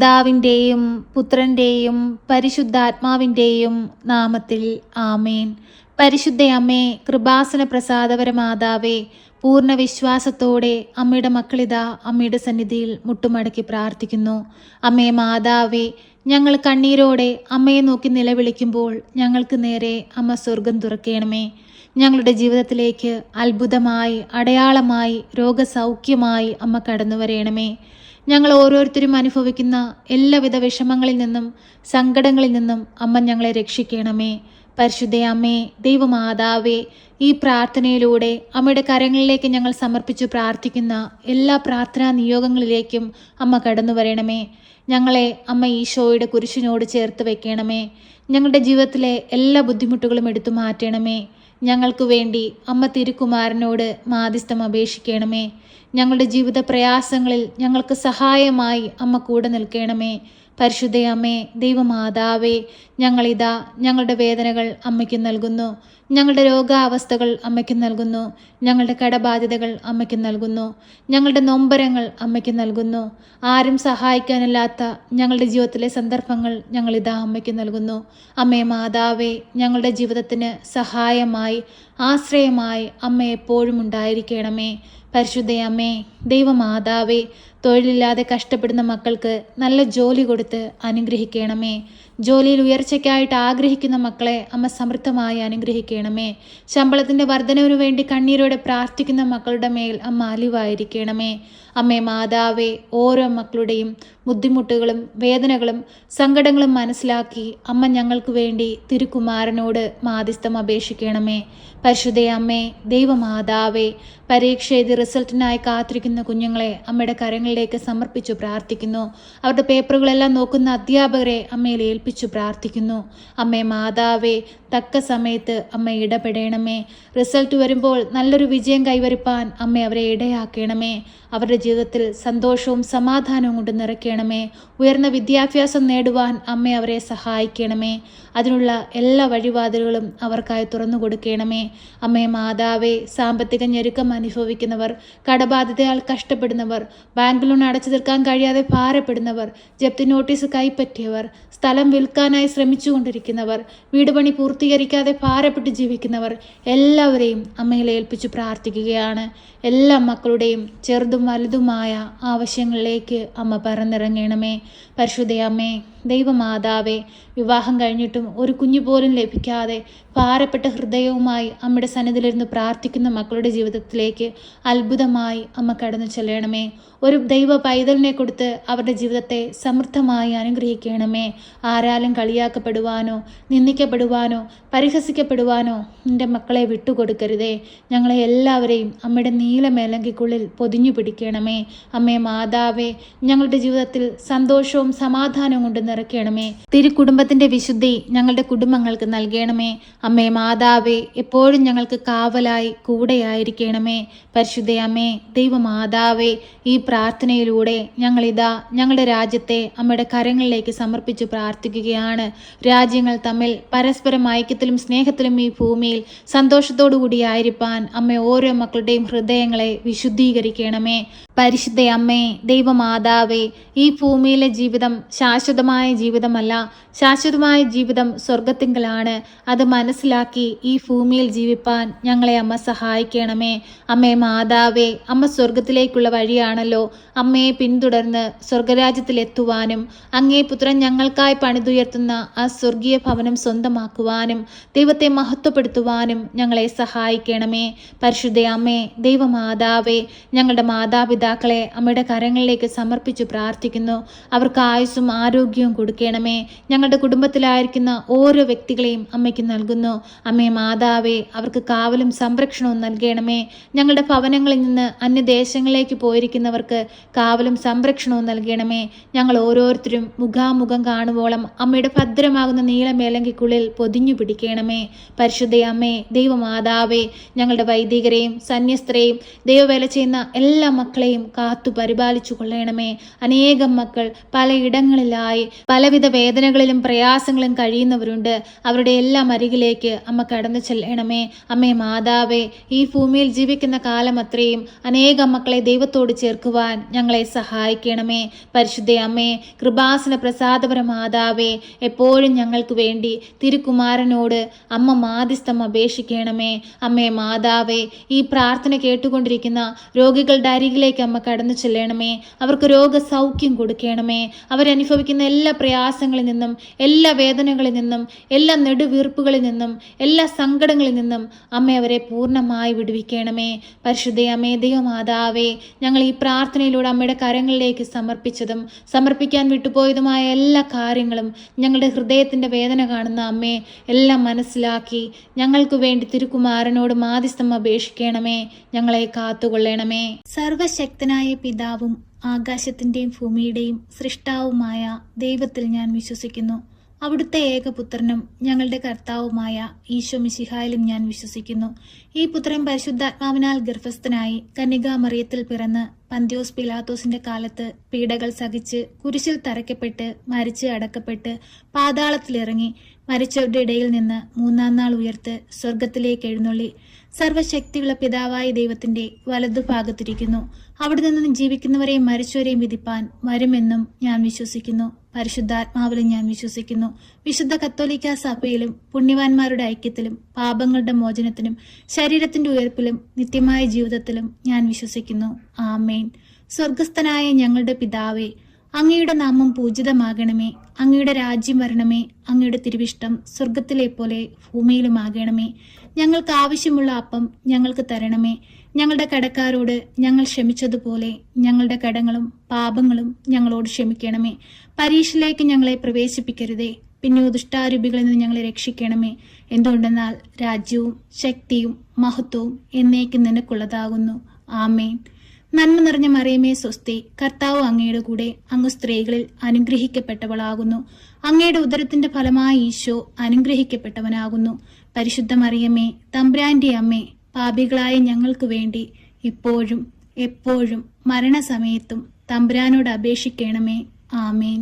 പിതാവിൻ്റെയും പുത്രൻ്റെയും പരിശുദ്ധാത്മാവിൻ്റെയും നാമത്തിൽ ആമേൻ. പരിശുദ്ധയമ്മേ, കൃപാസന പ്രസാദപര മാതാവേ, പൂർണ്ണ വിശ്വാസത്തോടെ അമ്മയുടെ മക്കളിതാ അമ്മയുടെ സന്നിധിയിൽ മുട്ടുമടക്കി പ്രാർത്ഥിക്കുന്നു. അമ്മേ മാതാവേ, ഞങ്ങൾ കണ്ണീരോടെ അമ്മയെ നോക്കി നിലവിളിക്കുമ്പോൾ ഞങ്ങൾക്ക് നേരെ അമ്മ സ്വർഗം തുറക്കണമേ. ഞങ്ങളുടെ ജീവിതത്തിലേക്ക് അത്ഭുതമായി, അടയാളമായി, രോഗസൗഖ്യമായി അമ്മ കടന്നു വരയണമേ. ഞങ്ങൾ ഓരോരുത്തരും അനുഭവിക്കുന്ന എല്ലാവിധ വിഷമങ്ങളിൽ നിന്നും സങ്കടങ്ങളിൽ നിന്നും അമ്മ ഞങ്ങളെ രക്ഷിക്കണമേ. പരിശുദ്ധ അമ്മേ, ദൈവമാതാവേ, ഈ പ്രാർത്ഥനയിലൂടെ അമ്മയുടെ കരങ്ങളിലേക്ക് ഞങ്ങൾ സമർപ്പിച്ചു പ്രാർത്ഥിക്കുന്ന എല്ലാ പ്രാർത്ഥനാ നിയോഗങ്ങളിലേക്കും അമ്മ കടന്നു വരണമേ. ഞങ്ങളെ അമ്മ ഈശോയുടെ കുരിശിനോട് ചേർത്ത് വെക്കണമേ. ഞങ്ങളുടെ ജീവിതത്തിലെ എല്ലാ ബുദ്ധിമുട്ടുകളും എടുത്തു മാറ്റണമേ. ഞങ്ങൾക്ക് വേണ്ടി അമ്മ തിരുക്കുമാരനോട് മാധ്യസ്ഥം അപേക്ഷിക്കണമേ. ഞങ്ങളുടെ ജീവിത പ്രയാസങ്ങളിൽ ഞങ്ങൾക്ക് സഹായമായി അമ്മ കൂടെ നിൽക്കണമേ. പരിശുദ്ധ അമ്മേ, ദൈവമാതാവേ, ഞങ്ങളിതാ ഞങ്ങളുടെ വേദനകൾ അമ്മയ്ക്ക് നൽകുന്നു. ഞങ്ങളുടെ രോഗാവസ്ഥകൾ അമ്മയ്ക്ക് നൽകുന്നു. ഞങ്ങളുടെ കടബാധ്യതകൾ അമ്മയ്ക്ക് നൽകുന്നു. ഞങ്ങളുടെ നൊമ്പരങ്ങൾ അമ്മയ്ക്ക് നൽകുന്നു. ആരും സഹായിക്കാനില്ലാത്ത ഞങ്ങളുടെ ജീവിതത്തിലെ സന്ദർഭങ്ങൾ ഞങ്ങളിതാ അമ്മയ്ക്ക് നൽകുന്നു. അമ്മേ മാതാവേ, ഞങ്ങളുടെ ജീവിതത്തിന് സഹായമായി, ആശ്രയമായി അമ്മ എപ്പോഴും ഉണ്ടായിരിക്കണമേ. പരിശുദ്ധ അമ്മേ, ദൈവമാതാവേ, തൊഴിലില്ലാതെ കഷ്ടപ്പെടുന്ന മക്കൾക്ക് നല്ല ജോലി കൊടുത്ത് അനുഗ്രഹിക്കണമേ. ജോലിയിൽ ഉയർച്ചയ്ക്കായിട്ട് ആഗ്രഹിക്കുന്ന മക്കളെ അമ്മ സമൃദ്ധമായി അനുഗ്രഹിക്കണമേ. ശമ്പളത്തിൻ്റെ വർധനവിനു വേണ്ടി കണ്ണീരോടെ പ്രാർത്ഥിക്കുന്ന മക്കളുടെ മേൽ അമ്മ അലിവായിരിക്കണമേ. അമ്മേ മാതാവേ, ഓരോ മക്കളുടെയും ബുദ്ധിമുട്ടുകളും വേദനകളും സങ്കടങ്ങളും മനസ്സിലാക്കി അമ്മ ഞങ്ങൾക്ക് വേണ്ടി തിരുക്കുമാരനോട് മാധ്യസ്ഥം അപേക്ഷിക്കണമേ. പരിശുദ്ധ അമ്മേ, ദൈവമാതാവേ, പരീക്ഷ എഴുതി റിസൾട്ടിനായി കാത്തിരിക്കുന്ന കുഞ്ഞുങ്ങളെ അമ്മയുടെ കരങ്ങളിലേക്ക് സമർപ്പിച്ചു പ്രാർത്ഥിക്കുന്നു. അവരുടെ പേപ്പറുകളെല്ലാം നോക്കുന്ന അധ്യാപകരെ അമ്മയിൽ ഏൽപ്പിച്ചു പ്രാർത്ഥിക്കുന്നു. അമ്മേ മാതാവേ, തക്ക സമയത്ത് അമ്മ ഇടപെടണമേ. റിസൾട്ട് വരുമ്പോൾ നല്ലൊരു വിജയം കൈവരിപ്പാൻ അമ്മ അവരെ ഇടയാക്കണമേ. അവരുടെ ജീവിതത്തിൽ സന്തോഷവും സമാധാനവും കൊണ്ട് നിറയ്ക്കണമേ. ഉയർന്ന വിദ്യാഭ്യാസം നേടുവാൻ അമ്മ അവരെ സഹായിക്കണമേ. അതിനുള്ള എല്ലാ വഴിവാതിലുകളും അവർക്കായി തുറന്നു കൊടുക്കണമേ. അമ്മേ മാതാവേ, സാമ്പത്തിക ഞെരുക്കം അനുഭവിക്കുന്നവർ, കടബാധ്യതയാൽ കഷ്ടപ്പെടുന്നവർ, ബാങ്ക് ലോൺ അടച്ചു തീർക്കാൻ കഴിയാതെ ഭാരപ്പെടുന്നവർ, ജപ്തി നോട്ടീസ് കൈപ്പറ്റിയവർ, സ്ഥലം വിൽക്കാനായി ശ്രമിച്ചുകൊണ്ടിരിക്കുന്നവർ, വീട് പണി പൂർത്തീകരിക്കാതെ ഭാരപ്പെട്ട് ജീവിക്കുന്നവർ എല്ലാവരെയും അമ്മയിൽ ഏൽപ്പിച്ചു പ്രാർത്ഥിക്കുകയാണ്. എല്ലാ മക്കളുടെയും ചെറുതും വലുതുമായ ആവശ്യങ്ങളിലേക്ക് അമ്മ പറന്നിറങ്ങണമേ. പരിശുദ്ധ അമ്മേ, ദൈവമാതാവേ, വിവാഹം കഴിഞ്ഞിട്ടും ഒരു കുഞ്ഞു പോലും ലഭിക്കാതെ ഭാരപ്പെട്ട ഹൃദയവുമായി അമ്മയുടെ സന്നിധിയിലിരുന്ന് പ്രാർത്ഥിക്കുന്ന മക്കളുടെ ജീവിതത്തിലേക്ക് അത്ഭുതമായി അമ്മ കടന്നു ചെല്ലണമേ. ഒരു ദൈവ പൈതലിനെ കൊടുത്ത് അവരുടെ ജീവിതത്തെ സമൃദ്ധമായി അനുഗ്രഹിക്കണമേ. ആരാലും കളിയാക്കപ്പെടുവാനോ നിന്ദിക്കപ്പെടുവാനോ പരിഹസിക്കപ്പെടുവാനോ നിന്റെ മക്കളെ വിട്ടുകൊടുക്കരുതേ. ഞങ്ങളെ എല്ലാവരെയും അമ്മയുടെ നീലമേലങ്കിക്കുള്ളിൽ പൊതിഞ്ഞു പിടിക്കണമേ. അമ്മേ മാതാവേ, ഞങ്ങളുടെ ജീവിതത്തിൽ സന്തോഷവും സമാധാനവും കൊണ്ട് നിറയ്ക്കണമേ. തിരുക്കുടുംബത്തിന്റെ വിശുദ്ധി ഞങ്ങളുടെ കുടുംബങ്ങൾക്ക് നൽകണമേ. അമ്മേ മാതാവേ, എപ്പോഴും ഞങ്ങൾക്ക് കാവലായി കൂടെയായിരിക്കണമേ. പരിശുദ്ധ അമ്മേ, ദൈവമാതാവേ, ഈ പ്രാർത്ഥനയിലൂടെ ഞങ്ങളിതാ ഞങ്ങളുടെ രാജ്യത്തെ അമ്മയുടെ കരങ്ങളിലേക്ക് സമർപ്പിച്ചു പ്രാർത്ഥിക്കുകയാണ്. രാജ്യങ്ങൾ തമ്മിൽ പരസ്പരം ഐക്യത്തിലും സ്നേഹത്തിലും ഈ ഭൂമിയിൽ സന്തോഷത്തോടു കൂടിയായിരിക്കാൻ അമ്മ ഓരോ മക്കളുടെയും ഹൃദയങ്ങളെ വിശുദ്ധീകരിക്കണമേ. പരിശുദ്ധ അമ്മേ, ദൈവമാതാവേ, ഈ ഭൂമിയിലെ ജീവിതം ശാശ്വതമായ ജീവിതമല്ല. ശാശ്വതമായ ജീവിതം സ്വർഗത്തിങ്കലാണ്. അത് മനസ്സിലാക്കി ഈ ഭൂമിയിൽ ജീവിപ്പാൻ ഞങ്ങളെ അമ്മ സഹായിക്കണമേ. അമ്മേ മാതാവേ, അമ്മ സ്വർഗത്തിലേക്കുള്ള വഴിയാണല്ലോ. അമ്മയെ പിന്തുടർന്ന് സ്വർഗരാജ്യത്തിലെത്തുവാനും അങ്ങേ പുത്രൻ ഞങ്ങൾക്കായി പണിതുയർത്തുന്ന ആ സ്വർഗീയ ഭവനം സ്വന്തമാക്കുവാനും ദൈവത്തെ മഹത്വപ്പെടുത്തുവാനും ഞങ്ങളെ സഹായിക്കണമേ. പരിശുദ്ധ അമ്മേ, ദൈവമാതാവേ, ഞങ്ങളുടെ മാതാപിതാക്കളെ അമ്മയുടെ കരങ്ങളിലേക്ക് സമർപ്പിച്ചു പ്രാർത്ഥിക്കുന്നു. അവർക്ക് ആയുസ്സും ആരോഗ്യവും കൊടുക്കണമേ. ഞങ്ങളുടെ കുടുംബത്തിലായിരിക്കുന്ന ഓരോ വ്യക്തികളെയും അമ്മയ്ക്ക് നൽകുന്നു. അമ്മേ മാതാവേ, അവർക്ക് കാവലും സംരക്ഷണവും നൽകണമേ. ഞങ്ങളുടെ ഭവനങ്ങളിൽ നിന്ന് അന്യദേശങ്ങളിലേക്ക് പോയിരിക്കുന്നവർക്ക് കാവലും സംരക്ഷണവും നൽകണമേ. ഞങ്ങൾ ഓരോരുത്തരും മുഖാമുഖം കാണുവോളം അമ്മയുടെ ഭദ്രമാകുന്ന നീളമേലങ്കിക്കുള്ളിൽ പൊതിഞ്ഞു പിടിക്കണമേ. പരിശുദ്ധ അമ്മേ, ദൈവമാതാവേ, ഞങ്ങളുടെ വൈദികരെയും സന്യസ്തരെയും ദൈവവേല ചെയ്യുന്ന എല്ലാ മക്കളെയും മക്കളെയും കാത്തു പരിപാലിച്ചു കൊള്ളണമേ. അനേകം മക്കൾ പലയിടങ്ങളിലായി പലവിധ വേദനകളിലും പ്രയാസങ്ങളും കഴിയുന്നവരുണ്ട്. അവരുടെ എല്ലാം അരികിലേക്ക് അമ്മ കടന്നു ചെല്ലണമേ. അമ്മേ മാതാവേ, ഈ ഭൂമിയിൽ ജീവിക്കുന്ന കാലം അത്രയും അനേകം മക്കളെ ദൈവത്തോട് ചേർക്കുവാൻ ഞങ്ങളെ സഹായിക്കണമേ. പരിശുദ്ധ അമ്മേ, കൃപാസന പ്രസാദപര മാതാവേ, എപ്പോഴും ഞങ്ങൾക്ക് വേണ്ടി തിരുക്കുമാരനോട് അമ്മ മാധ്യസ്ഥം അപേക്ഷിക്കണമേ. അമ്മേ മാതാവേ, ഈ പ്രാർത്ഥന കേട്ടുകൊണ്ടിരിക്കുന്ന രോഗികളുടെ അരികിലേക്ക് അമ്മ കടന്നു ചെല്ലണമേ. അവർക്ക് രോഗസൗഖ്യം കൊടുക്കണമേ. അവരനുഭവിക്കുന്ന എല്ലാ പ്രയാസങ്ങളിൽ നിന്നും, എല്ലാ വേദനകളിൽ നിന്നും, എല്ലാ നെടുവീർപ്പുകളിൽ നിന്നും, എല്ലാ സങ്കടങ്ങളിൽ നിന്നും അമ്മ അവരെ പൂർണ്ണമായി വിടുവിക്കണമേ. പരിശുദ്ധ അമ്മേ, ദൈവമാതാവേ, ഞങ്ങൾ ഈ പ്രാർത്ഥനയിലൂടെ അമ്മയുടെ കരങ്ങളിലേക്ക് സമർപ്പിച്ചതും സമർപ്പിക്കാൻ വിട്ടുപോയതുമായ എല്ലാ കാര്യങ്ങളും ഞങ്ങളുടെ ഹൃദയത്തിൻ്റെ വേദന കാണുന്ന അമ്മേ എല്ലാം മനസ്സിലാക്കി ഞങ്ങൾക്ക് വേണ്ടി തിരുക്കുമാരനോട് മാധ്യസ്ഥം അപേക്ഷിക്കണമേ. ഞങ്ങളെ കാത്തുകൊള്ളണമേ. സർവശക്തനായ പിതാവും ആകാശത്തിൻ്റെയും ഭൂമിയുടെയും സൃഷ്ടാവുമായ ദൈവത്തിൽ ഞാൻ വിശ്വസിക്കുന്നു. അവിടുത്തെ ഏകപുത്രനും ഞങ്ങളുടെ കർത്താവുമായ ഈശോ മിശിഹായിലും ഞാൻ വിശ്വസിക്കുന്നു. ഈ പുത്രൻ പരിശുദ്ധാത്മാവിനാൽ ഗർഭസ്ഥനായി കന്യകാമറിയത്തിൽ പിറന്ന് പന്ത്യോസ് പിലാത്തോസിന്റെ കാലത്ത് പീഡകൾ സഹിച്ച് കുരിശിൽ തറയ്ക്കപ്പെട്ട് മരിച്ച് അടക്കപ്പെട്ട് പാതാളത്തിലിറങ്ങി മരിച്ചവരുടെ ഇടയിൽ നിന്ന് മൂന്നാം നാൾ ഉയർത്ത് സ്വർഗത്തിലേക്ക് എഴുന്നള്ളി സർവശക്തിയുള്ള പിതാവായ ദൈവത്തിന്റെ വലതുഭാഗത്തിരിക്കുന്നു. അവിടെ നിന്നും ജീവിക്കുന്നവരെയും മരിച്ചവരെയും വിധിപ്പാൻ വരുമെന്നും ഞാൻ വിശ്വസിക്കുന്നു. പരിശുദ്ധാത്മാവിലും ഞാൻ വിശ്വസിക്കുന്നു. വിശുദ്ധ കത്തോലിക്കാ സഭയിലും പുണ്യവാന്മാരുടെ ഐക്യത്തിലും പാപങ്ങളുടെ മോചനത്തിനും ശരീരത്തിന്റെ ഉയർപ്പിലും നിത്യമായ ജീവിതത്തിലും ഞാൻ വിശ്വസിക്കുന്നു. ആമേൻ. സ്വർഗസ്ഥനായ ഞങ്ങളുടെ പിതാവേ, അങ്ങയുടെ നാമം പൂജിതമാകണമേ. അങ്ങയുടെ രാജ്യം വരണമേ. അങ്ങയുടെ തിരുവിഷ്ടം സ്വർഗത്തിലെ പോലെ ഭൂമിയിലുമാകണമേ. ഞങ്ങൾക്ക് ആവശ്യമുള്ള അപ്പം ഞങ്ങൾക്ക് തരണമേ. ഞങ്ങളുടെ കടക്കാരോട് ഞങ്ങൾ ക്ഷമിച്ചതുപോലെ ഞങ്ങളുടെ കടങ്ങളും പാപങ്ങളും ഞങ്ങളോട് ക്ഷമിക്കണമേ. പരീക്ഷയിലേക്ക് ഞങ്ങളെ പ്രവേശിപ്പിക്കരുതേ, പിന്നെ ദുഷ്ടാരൂപികളിൽ നിന്ന് ഞങ്ങളെ രക്ഷിക്കണമേ. എന്തുകൊണ്ടെന്നാൽ രാജ്യവും ശക്തിയും മഹത്വവും എന്നേക്കും നിനക്കുള്ളതാകുന്നു. ആമേൻ. നന്മ നിറഞ്ഞ മറിയമേ സ്വസ്തി, കർത്താവ് അങ്ങയുടെ കൂടെ, അങ്ങ് സ്ത്രീകളിൽ അനുഗ്രഹിക്കപ്പെട്ടവളാകുന്നു. അങ്ങയുടെ ഉദരത്തിന്റെ ഫലമായി ഈശോ അനുഗ്രഹിക്കപ്പെട്ടവനാകുന്നു. പരിശുദ്ധ മറിയമേ, തമ്പുരാന്റെ അമ്മേ, പാപികളായ ഞങ്ങൾക്ക് വേണ്ടി ഇപ്പോഴും എപ്പോഴും മരണസമയത്തും തമ്പുരാനോട് അപേക്ഷിക്കണമേ. ആമേൻ.